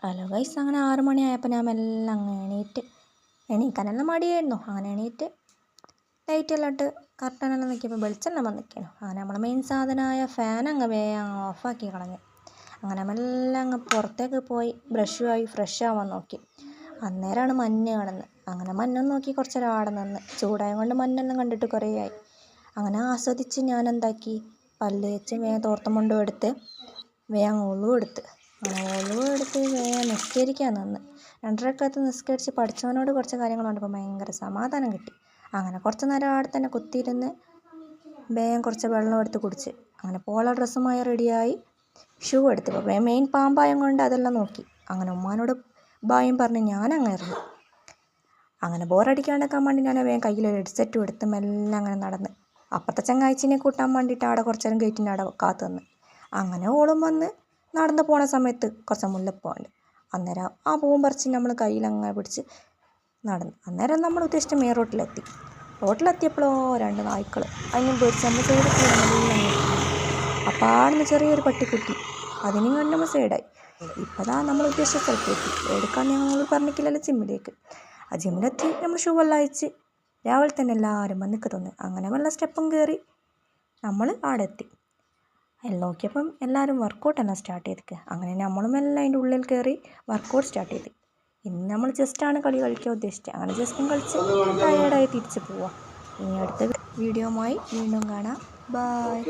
Hello guys, അങ്ങനെ 6 മണിയായപ്പോൾ ഞാൻ മെല്ലെ അങ്ങ് എണീക്കാനെല്ലാം മടിയായിരുന്നു. അങ്ങനെ എണീറ്റ് ലൈറ്റെല്ലാം ഇട്ട് കർട്ടനെല്ലാം നോക്കിയപ്പോൾ വെളിച്ചെല്ലാം വന്നിരിക്കുന്നു. അങ്ങനെ നമ്മളെ മെയിൻ സാധനമായ ഫാൻ അങ്ങ് വേഗം ഓഫാക്കി കളഞ്ഞു. അങ്ങനെ മെല്ലെ അങ്ങ് പുറത്തേക്ക് പോയി ബ്രഷുമായി ഫ്രഷ് ആവാൻ നോക്കി. അന്നേരമാണ് മഞ്ഞ് കാണുന്നത്. അങ്ങനെ മഞ്ഞൊന്ന് നോക്കി കുറച്ച് നേരം ആടെ നിന്ന്. ചൂടായത് കൊണ്ട് മഞ്ഞെല്ലാം കണ്ടിട്ട് കുറേ ആയി. അങ്ങനെ ആസ്വദിച്ച് ഞാൻ എന്താക്കി, പല്ല് വെച്ച് വേഗം തോർത്തും മുണ്ടും എടുത്ത് വേഗം ഒളിവെടുത്ത്. അങ്ങനെ ഒളിവെടുത്ത് വേഗം നിസ്കരിക്കാൻ നിന്ന്. 2 റക്അത്ത് നിസ്കരിച്ച് പഠിച്ചവനോട് കുറച്ച് കാര്യങ്ങൾ കണ്ടപ്പോൾ ഭയങ്കര സമാധാനം കിട്ടി. അങ്ങനെ കുറച്ച് നേരം അവിടെ തന്നെ കുത്തിയിരുന്ന് വേഗം കുറച്ച് വെള്ളം എടുത്ത് കുടിച്ച്. അങ്ങനെ പോള ഡ്രസ്സുമായി റെഡിയായി ഷൂ എടുത്ത് മെയിൻ പാമ്പായം കൊണ്ട് അതെല്ലാം നോക്കി. അങ്ങനെ ഉമ്മാനോട് ബായും പറഞ്ഞ് ഞാനങ്ങ് ഇറങ്ങി. അങ്ങനെ ബോറടിക്കാണ്ടിരിക്കാൻ വേണ്ടി ഞാൻ വേഗം കയ്യിലൊരു ഹെഡ്സെറ്റും എടുത്ത് മെല്ലെ അങ്ങനെ നടന്ന് അപ്പുറത്തെ ചങ്ങാഴ്ചിനെ കൂട്ടാൻ വേണ്ടിയിട്ട് അവിടെ കുറച്ച് നേരം ഗേറ്റിൻ്റെ അവിടെ കാത്തു നിന്ന്. അങ്ങനെ ഓളും വന്ന് നടന്നു പോണ സമയത്ത് കുറച്ച് മുല്ലപ്പൂവുണ്ട്. അന്നേരം ആ പൂവും പറിച്ച് നമ്മൾ കയ്യിലങ്ങനെ പിടിച്ച് നടന്നു. അന്നേരം നമ്മൾ ഉദ്ദേശിച്ച മെയിൻ റോട്ടിലെത്തിയപ്പോഴോ 2 നായ്ക്കൾ അതിനും പേടിച്ച് നമ്മൾ സൈഡിൽ. അപ്പോൾ ആടുന്ന് ചെറിയൊരു പട്ടിക്കുട്ടി അതിനും കണ്ട് നമ്മൾ സൈഡായി. ഇപ്പോഴാ നമ്മൾ ഉദ്ദേശിച്ച സ്ഥലത്തേക്ക് എടുക്കാൻ ഞങ്ങൾ പറഞ്ഞിട്ടില്ലല്ലോ ജിമ്മിലേക്ക്. ആ ജിമ്മിലെത്തി നമ്മൾ ഷൂ എല്ലാം അയച്ച് രാവിലെ തന്നെ എല്ലാവരും വന്നിക്ക് തോന്നി. അങ്ങനെ വല്ല സ്റ്റെപ്പും കയറി നമ്മൾ അവിടെ എത്തി. നോക്കിയപ്പം എല്ലാവരും വർക്കൗട്ടെല്ലാം സ്റ്റാർട്ട് ചെയ്തിരിക്കുക. അങ്ങനെ നമ്മളും എല്ലാം അതിൻ്റെ ഉള്ളിൽ കയറി വർക്കൗട്ട് സ്റ്റാർട്ട് ചെയ്ത്. ഇന്ന് നമ്മൾ ജസ്റ്റാണ് കളിക്കാൻ ഉദ്ദേശിച്ചത്. അങ്ങനെ ജസ്റ്റും കളിച്ച് ടയേർഡായി തിരിച്ച് പോവാം. ഇനി അടുത്ത വീഡിയോയുമായി വീണ്ടും കാണാം. ബൈ.